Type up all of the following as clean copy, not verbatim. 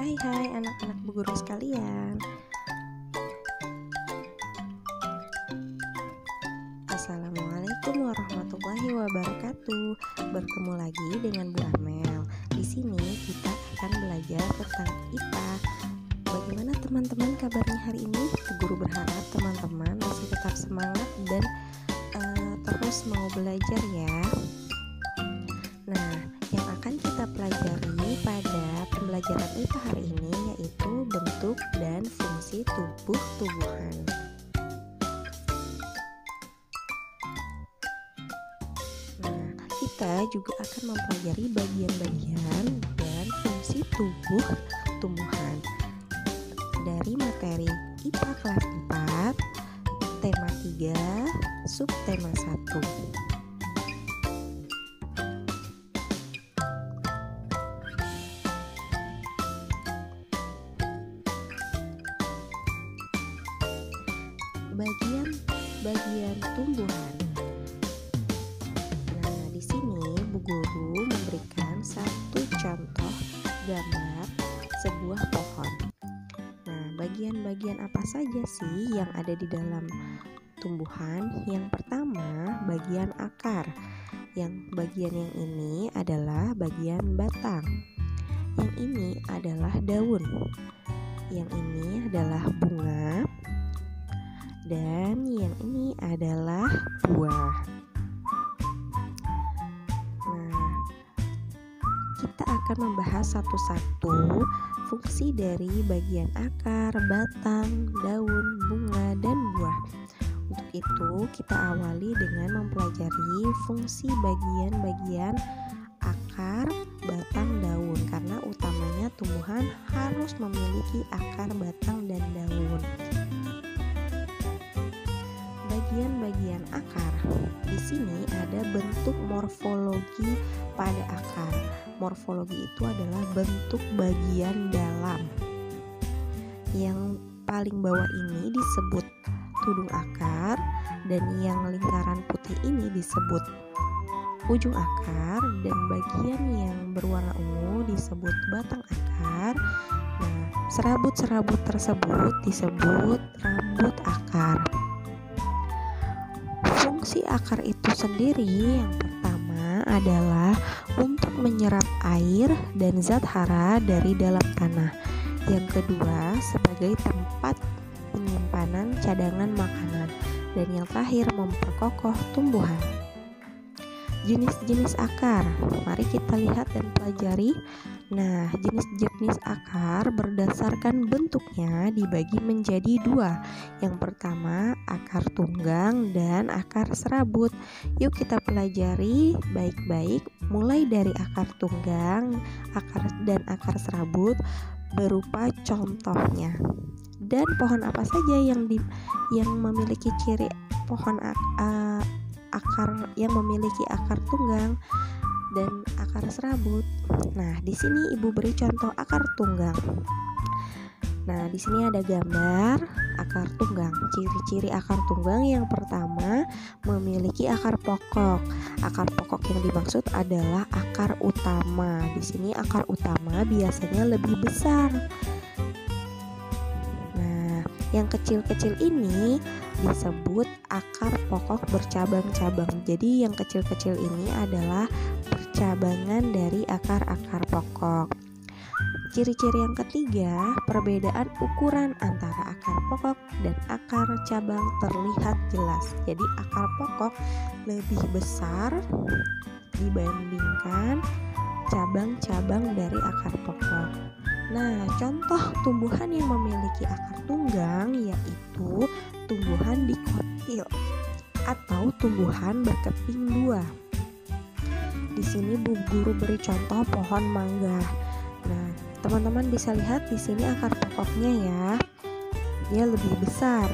Hai anak-anak Bu Guru sekalian. Assalamualaikum warahmatullahi wabarakatuh. Bertemu lagi dengan Bu Amel. Di sini kita akan belajar tentang IPA. Bagaimana teman-teman kabarnya hari ini? Bu Guru berharap teman-teman masih tetap semangat dan terus mau belajar ya. Nah, yang akan kita pelajari pada pembelajaran IPA hari ini yaitu bentuk dan fungsi tumbuhan. Nah, kita juga akan mempelajari bagian-bagian dan fungsi tumbuhan dari materi IPA kelas 4, tema 3, subtema 1. Bagian tumbuhan. Nah, di sini Bu Guru memberikan satu contoh gambar sebuah pohon. Nah, bagian-bagian apa saja sih yang ada di dalam tumbuhan? Yang pertama, bagian akar. Yang bagian yang ini adalah bagian batang. Yang ini adalah daun. Yang ini adalah bunga. Dan yang ini adalah buah. Nah, kita akan membahas satu-satu fungsi dari bagian akar, batang, daun, bunga, dan buah. Untuk itu, kita awali dengan mempelajari fungsi bagian-bagian akar, batang, daun. Karena utamanya tumbuhan harus memiliki akar, batang, dan daun. Bagian akar. Di sini ada bentuk morfologi pada akar. Morfologi itu adalah bentuk bagian dalam. Yang paling bawah ini disebut tudung akar dan yang lingkaran putih ini disebut ujung akar dan bagian yang berwarna ungu disebut batang akar. Nah, serabut-serabut tersebut disebut rambut akar. Fungsi akar itu sendiri yang pertama adalah untuk menyerap air dan zat hara dari dalam tanah. Yang kedua sebagai tempat penyimpanan cadangan makanan. Dan yang terakhir memperkokoh tumbuhan. Jenis-jenis akar, mari kita lihat dan pelajari. Nah, jenis-jenis akar berdasarkan bentuknya dibagi menjadi dua. Yang pertama, akar tunggang dan akar serabut. Yuk kita pelajari baik-baik mulai dari akar tunggang, akar serabut berupa contohnya. Dan pohon apa saja yang memiliki ciri pohon akar yang memiliki akar tunggang dan akar serabut. Nah, di sini Ibu beri contoh akar tunggang. Nah, di sini ada gambar akar tunggang. Ciri-ciri akar tunggang yang pertama memiliki akar pokok. Akar pokok yang dimaksud adalah akar utama. Di sini akar utama biasanya lebih besar. Nah, yang kecil-kecil ini disebut akar pokok bercabang-cabang. Jadi yang kecil-kecil ini adalah percabangan dari akar-akar pokok. Ciri-ciri yang ketiga, perbedaan ukuran antara akar pokok dan akar cabang terlihat jelas. Jadi akar pokok lebih besar dibandingkan cabang-cabang dari akar pokok. Nah, contoh tumbuhan yang memiliki akar tunggang yaitu tumbuhan dikotil atau tumbuhan berkeping dua. Di sini Bu Guru beri contoh pohon mangga. Nah, teman-teman bisa lihat di sini akar pokoknya ya. Dia lebih besar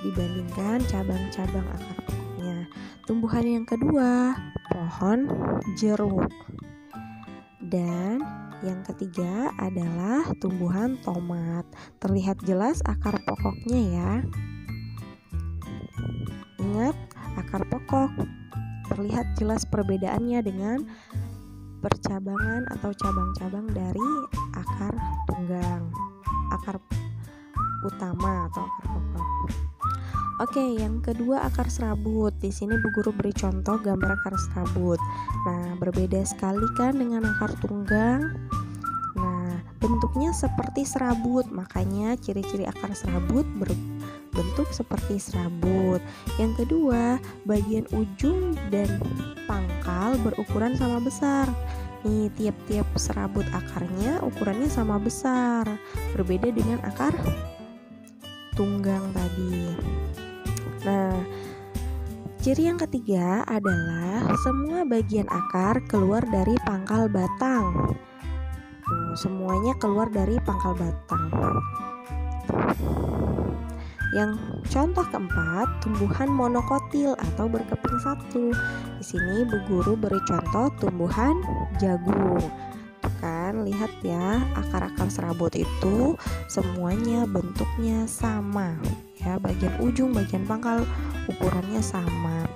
dibandingkan cabang-cabang akar pokoknya. Tumbuhan yang kedua, pohon jeruk. Dan yang ketiga adalah tumbuhan tomat. Terlihat jelas akar pokoknya ya. Ingat, akar pokok terlihat jelas perbedaannya dengan percabangan atau cabang-cabang dari akar tunggang, akar utama atau akar pokok. Oke, yang kedua akar serabut. Di sini Bu Guru beri contoh gambar akar serabut. Nah, berbeda sekali kan dengan akar tunggang. Nah, bentuknya seperti serabut, makanya ciri-ciri akar serabut berbentuk seperti serabut. Yang kedua, bagian ujung dan pangkal berukuran sama besar. Nih, tiap-tiap serabut akarnya ukurannya sama besar, berbeda dengan akar tunggang tadi. Nah, ciri yang ketiga adalah semua bagian akar keluar dari pangkal batang. Semuanya keluar dari pangkal batang. Yang contoh keempat, tumbuhan monokotil atau berkeping satu. Di sini Bu Guru beri contoh tumbuhan jagung. Tuh kan, lihat ya, akar-akar serabut itu semuanya bentuknya sama. Ya, bagian ujung, bagian pangkal ukurannya sama.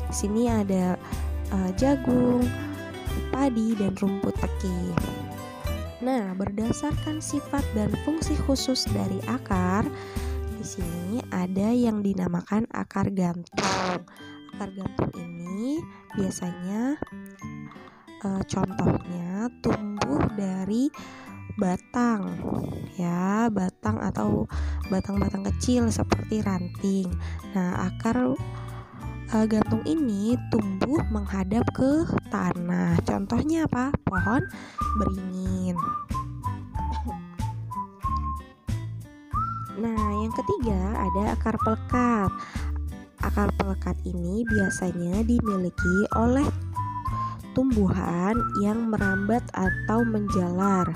Di sini ada jagung, padi, dan rumput teki. Nah, berdasarkan sifat dan fungsi khusus dari akar, di sini ada yang dinamakan akar gantung. Akar gantung ini biasanya contohnya tumbuh dari batang, ya, batang atau batang-batang kecil seperti ranting. Nah, akar gantung ini tumbuh menghadap ke tanah. Contohnya apa? Pohon beringin. Nah, yang ketiga ada akar pelekat. Akar pelekat ini biasanya dimiliki oleh tumbuhan yang merambat atau menjalar.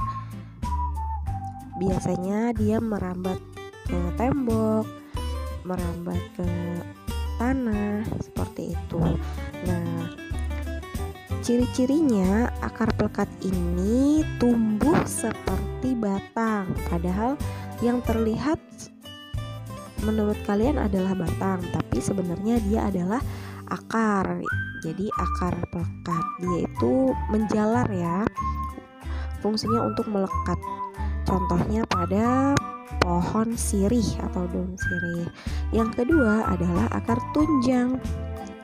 Biasanya dia merambat ke tembok, merambat ke tanah, seperti itu. Nah, ciri-cirinya akar pelekat ini tumbuh seperti batang, padahal yang terlihat menurut kalian adalah batang, tapi sebenarnya dia adalah akar. Jadi akar pelekat dia itu menjalar ya, fungsinya untuk melekat. Contohnya pada pohon sirih atau daun sirih. Yang kedua adalah akar tunjang.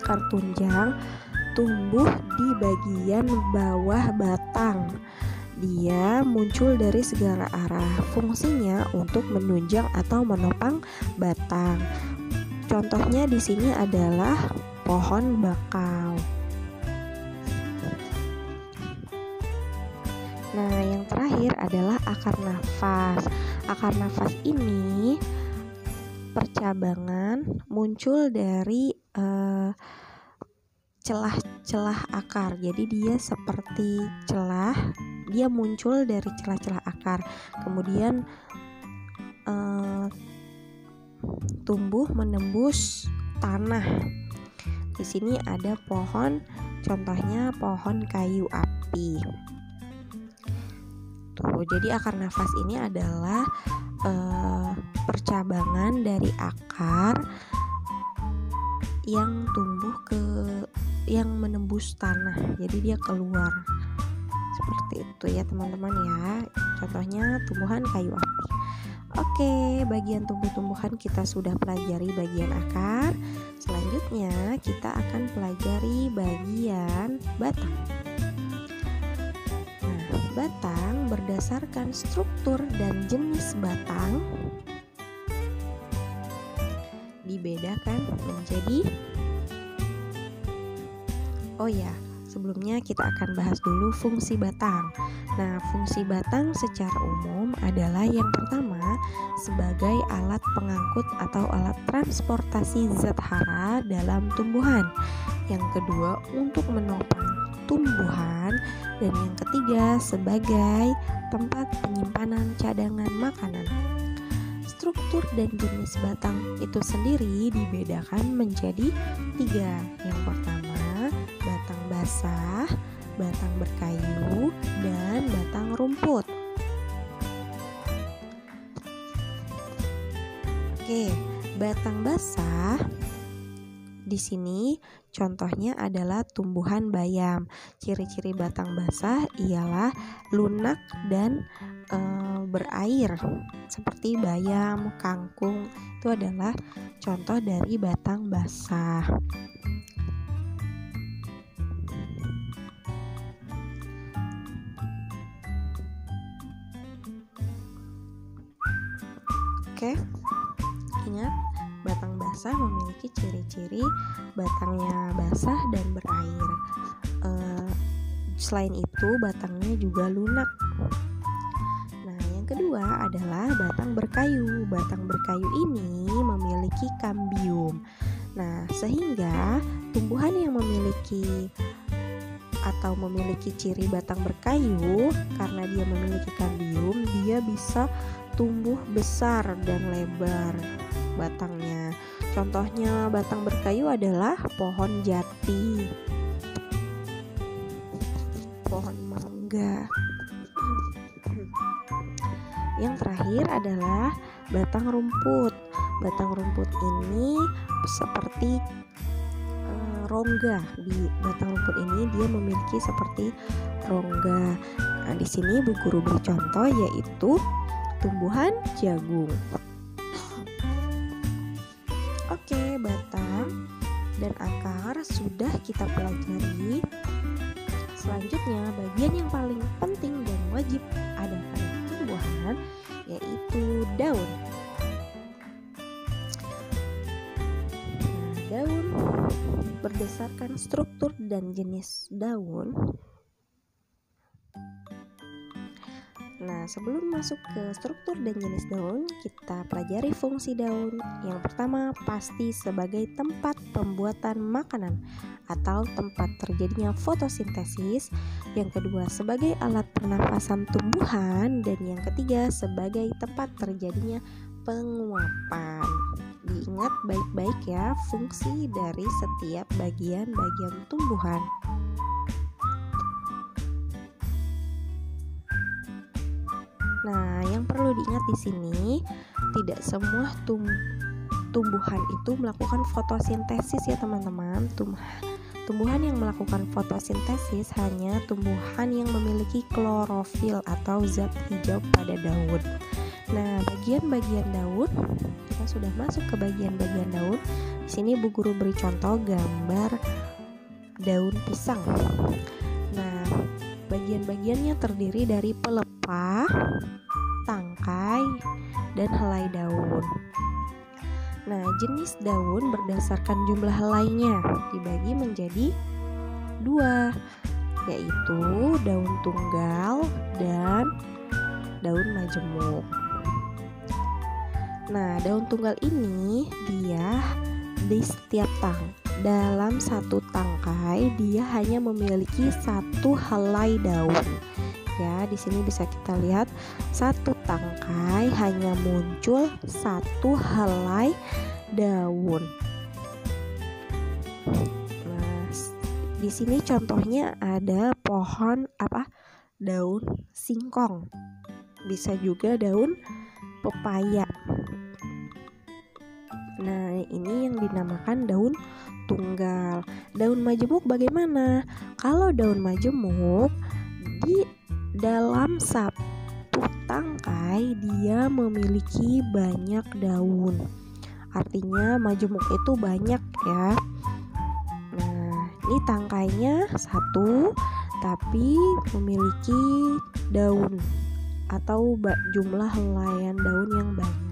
Akar tunjang tumbuh di bagian bawah batang. Dia muncul dari segala arah. Fungsinya untuk menunjang atau menopang batang. Contohnya di sini adalah pohon bakau. Nah, yang terakhir adalah akar nafas. Akar nafas ini percabangan muncul dari celah-celah akar. Jadi dia seperti celah, dia muncul dari celah-celah akar. Kemudian tumbuh menembus tanah. Di sini ada pohon, contohnya pohon kayu api. Tuh, jadi akar nafas ini adalah percabangan dari akar yang yang menembus tanah. Jadi dia keluar. Seperti itu ya teman-teman ya. Contohnya tumbuhan kayu api. Oke, bagian tumbuh-tumbuhan kita sudah pelajari bagian akar. Selanjutnya kita akan pelajari bagian batang. Nah, batang berdasarkan struktur dan jenis batang dibedakan menjadi sebelumnya kita akan bahas dulu fungsi batang. Nah, fungsi batang secara umum adalah yang pertama sebagai alat pengangkut atau alat transportasi zat hara dalam tumbuhan. Yang kedua untuk menopang tumbuhan, dan yang ketiga sebagai tempat penyimpanan cadangan makanan. Struktur dan jenis batang itu sendiri dibedakan menjadi 3. Yang pertama, batang basah, batang berkayu, dan batang rumput. Oke, batang basah Di sini contohnya adalah tumbuhan bayam. Ciri-ciri batang basah ialah lunak dan berair. Seperti bayam, kangkung, itu adalah contoh dari batang basah. Oke, ingat, batang basah memiliki ciri-ciri batangnya basah dan berair. Selain itu, batangnya juga lunak. Nah, yang kedua adalah batang berkayu. Batang berkayu ini memiliki kambium. Nah, sehingga tumbuhan yang memiliki ciri batang berkayu, karena dia memiliki kambium, dia bisa tumbuh besar dan lebar batangnya. Contohnya batang berkayu adalah pohon jati, pohon mangga. Yang terakhir adalah batang rumput. Batang rumput ini seperti rongga. Di batang rumput ini dia memiliki seperti rongga. Nah, di sini Bu Guru beri contoh yaitu tumbuhan jagung. Oke, batang dan akar sudah kita pelajari. Selanjutnya, bagian yang paling penting dan wajib ada pada tumbuhan yaitu daun. Nah, daun berdasarkan struktur dan jenis daun. Nah, sebelum masuk ke struktur dan jenis daun, kita pelajari fungsi daun. Yang pertama, pasti sebagai tempat pembuatan makanan atau tempat terjadinya fotosintesis. Yang kedua, sebagai alat pernapasan tumbuhan. Dan yang ketiga, sebagai tempat terjadinya penguapan. Diingat baik-baik ya fungsi dari setiap bagian-bagian tumbuhan. Nah, yang perlu diingat di sini, tidak semua tumbuhan itu melakukan fotosintesis ya teman-teman. Tumbuhan yang melakukan fotosintesis hanya tumbuhan yang memiliki klorofil atau zat hijau pada daun. Nah, bagian-bagian daun, kita sudah masuk ke bagian-bagian daun. Di sini Bu Guru beri contoh gambar daun pisang. Nah, bagian-bagiannya terdiri dari pelepah, tangkai, dan helai daun. Nah, jenis daun berdasarkan jumlah helainya dibagi menjadi 2, yaitu daun tunggal dan daun majemuk. Nah, daun tunggal ini dia di setiap dalam satu tangkai dia hanya memiliki 1 helai daun. Ya, di sini bisa kita lihat satu tangkai hanya muncul 1 helai daun. Nah, di sini contohnya ada pohon daun singkong. Bisa juga daun pepaya. Nah, ini yang dinamakan daun tunggal. Daun majemuk bagaimana? Kalau daun majemuk di dalam satu tangkai dia memiliki banyak daun. Artinya majemuk itu banyak ya. Nah, ini tangkainya 1 tapi memiliki daun atau jumlah helaian daun yang banyak.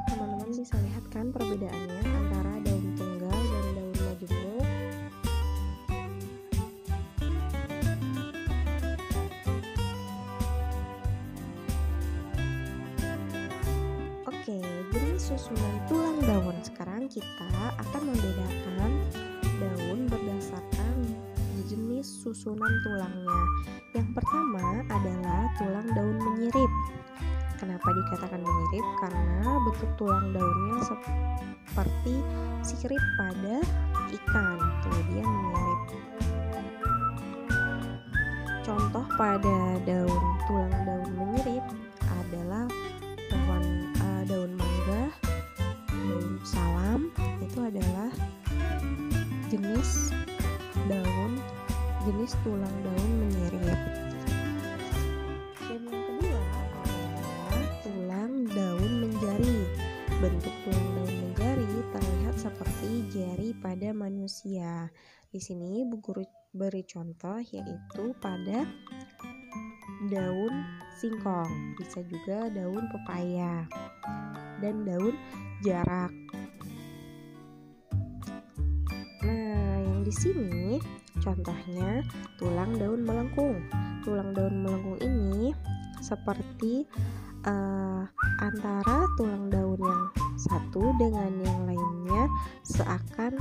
Teman-teman bisa lihat kan perbedaannya antara daun tunggal dan daun majemuk. Oke, jenis susunan tulang daun. Sekarang kita akan membedakan daun berdasarkan jenis susunan tulangnya. Yang pertama adalah tulang daun menyirip. Kenapa dikatakan menyirip? Karena bentuk tulang daunnya seperti sirip pada ikan. Tuh, dia menyirip. Contoh pada tulang daun menyirip adalah pohon jenis tulang daun menyirip. Dan yang kedua adalah tulang daun menjari. Bentuk tulang daun menjari terlihat seperti jari pada manusia. Di sini Bu Guru beri contoh yaitu pada daun singkong, bisa juga daun pepaya dan daun jarak. Nah, yang di sini contohnya tulang daun melengkung. Tulang daun melengkung ini seperti antara tulang daun yang satu dengan yang lainnya seakan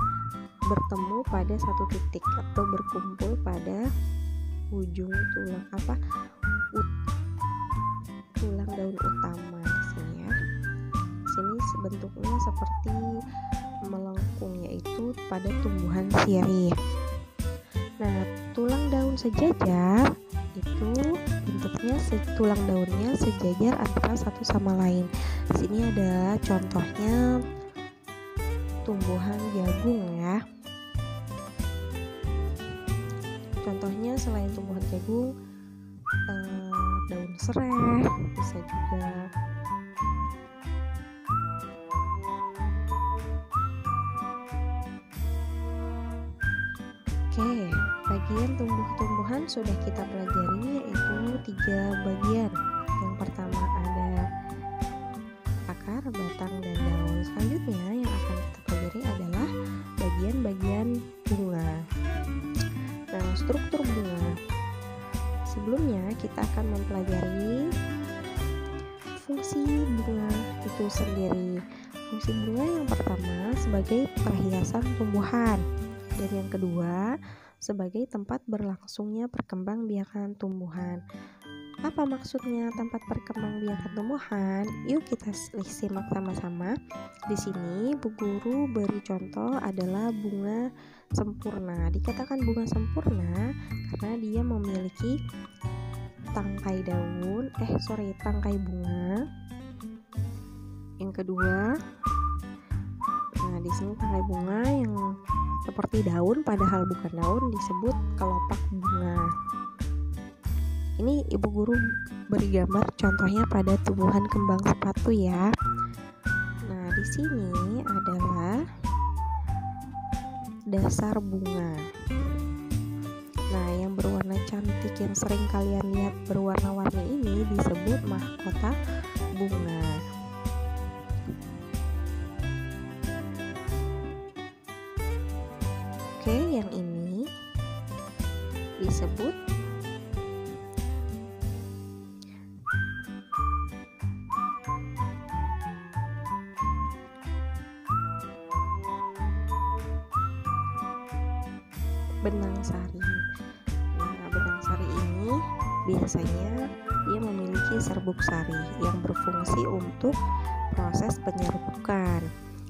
bertemu pada satu titik atau berkumpul pada ujung tulang tulang daun utama di sini ya. Di sini bentuknya seperti melengkung, yaitu pada tumbuhan sirih. Nah, tulang daun sejajar itu bentuknya tulang daunnya sejajar antara satu sama lain. Di sini ada contohnya tumbuhan jagung ya. Contohnya selain tumbuhan jagung, daun serai bisa juga. Oke, bagian tumbuh-tumbuhan sudah kita pelajari, yaitu 3 bagian. Yang pertama ada akar, batang, dan daun. Selanjutnya yang akan kita pelajari adalah bagian-bagian bunga. Nah, struktur bunga. Sebelumnya kita akan mempelajari fungsi bunga itu sendiri. Fungsi bunga yang pertama sebagai perhiasan tumbuhan. Dan yang kedua, sebagai tempat berlangsungnya perkembangbiakan tumbuhan. Apa maksudnya tempat perkembangbiakan tumbuhan? Yuk kita simak sama-sama. Di sini Bu Guru beri contoh adalah bunga sempurna. Dikatakan bunga sempurna karena dia memiliki tangkai bunga. Yang kedua, nah di sini tangkai bunga yang seperti daun padahal bukan daun disebut kelopak bunga. Ini Ibu Guru beri gambar contohnya pada tumbuhan kembang sepatu ya. Nah, di sini adalah dasar bunga. Nah, yang berwarna cantik yang sering kalian lihat berwarna-warni ini disebut mahkota bunga. Oke, yang ini disebut benang sari. Nah, benang sari ini biasanya dia memiliki serbuk sari yang berfungsi untuk proses penyerbukan.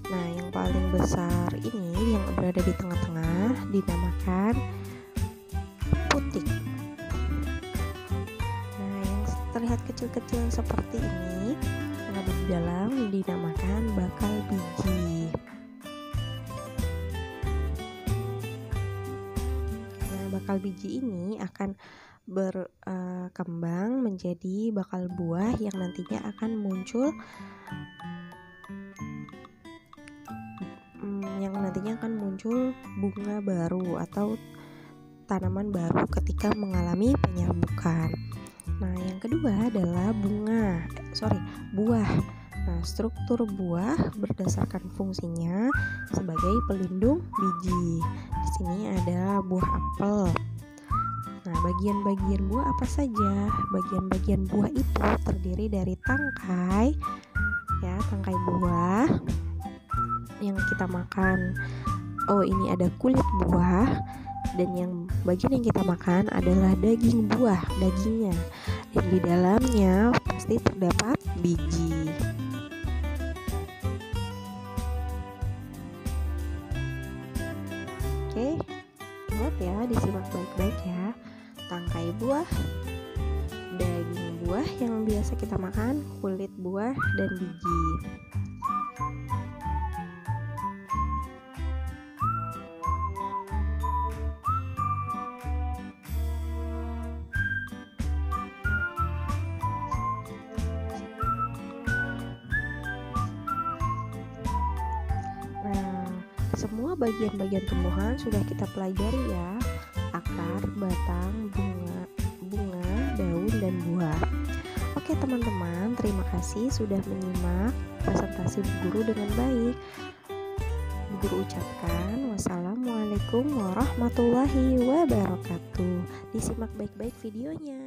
Nah, yang paling besar ini yang berada di tengah-tengah dinamakan putik. Nah, yang terlihat kecil-kecil seperti ini yang ada di dalam dinamakan bakal biji. Nah, bakal biji ini akan berkembang menjadi bakal buah yang nantinya akan muncul bunga baru atau tanaman baru ketika mengalami penyerbukan. Nah, yang kedua adalah buah. Nah, struktur buah berdasarkan fungsinya sebagai pelindung biji. Di sini ada buah apel. Nah, bagian-bagian buah apa saja? Bagian-bagian buah itu terdiri dari tangkai buah yang kita makan. Oh, ini ada kulit buah, dan yang bagian yang kita makan adalah daging buah, dagingnya. Dan di dalamnya pasti terdapat biji. Oke, ingat ya, disimak baik-baik ya. Tangkai buah, daging buah yang biasa kita makan, kulit buah, dan biji. semua bagian-bagian tumbuhan sudah kita pelajari ya. Akar, batang, bunga, daun, dan buah. Oke teman-teman, terima kasih sudah menyimak presentasi Bu Guru dengan baik. Bu Guru ucapkan wassalamualaikum warahmatullahi wabarakatuh. Disimak baik-baik videonya.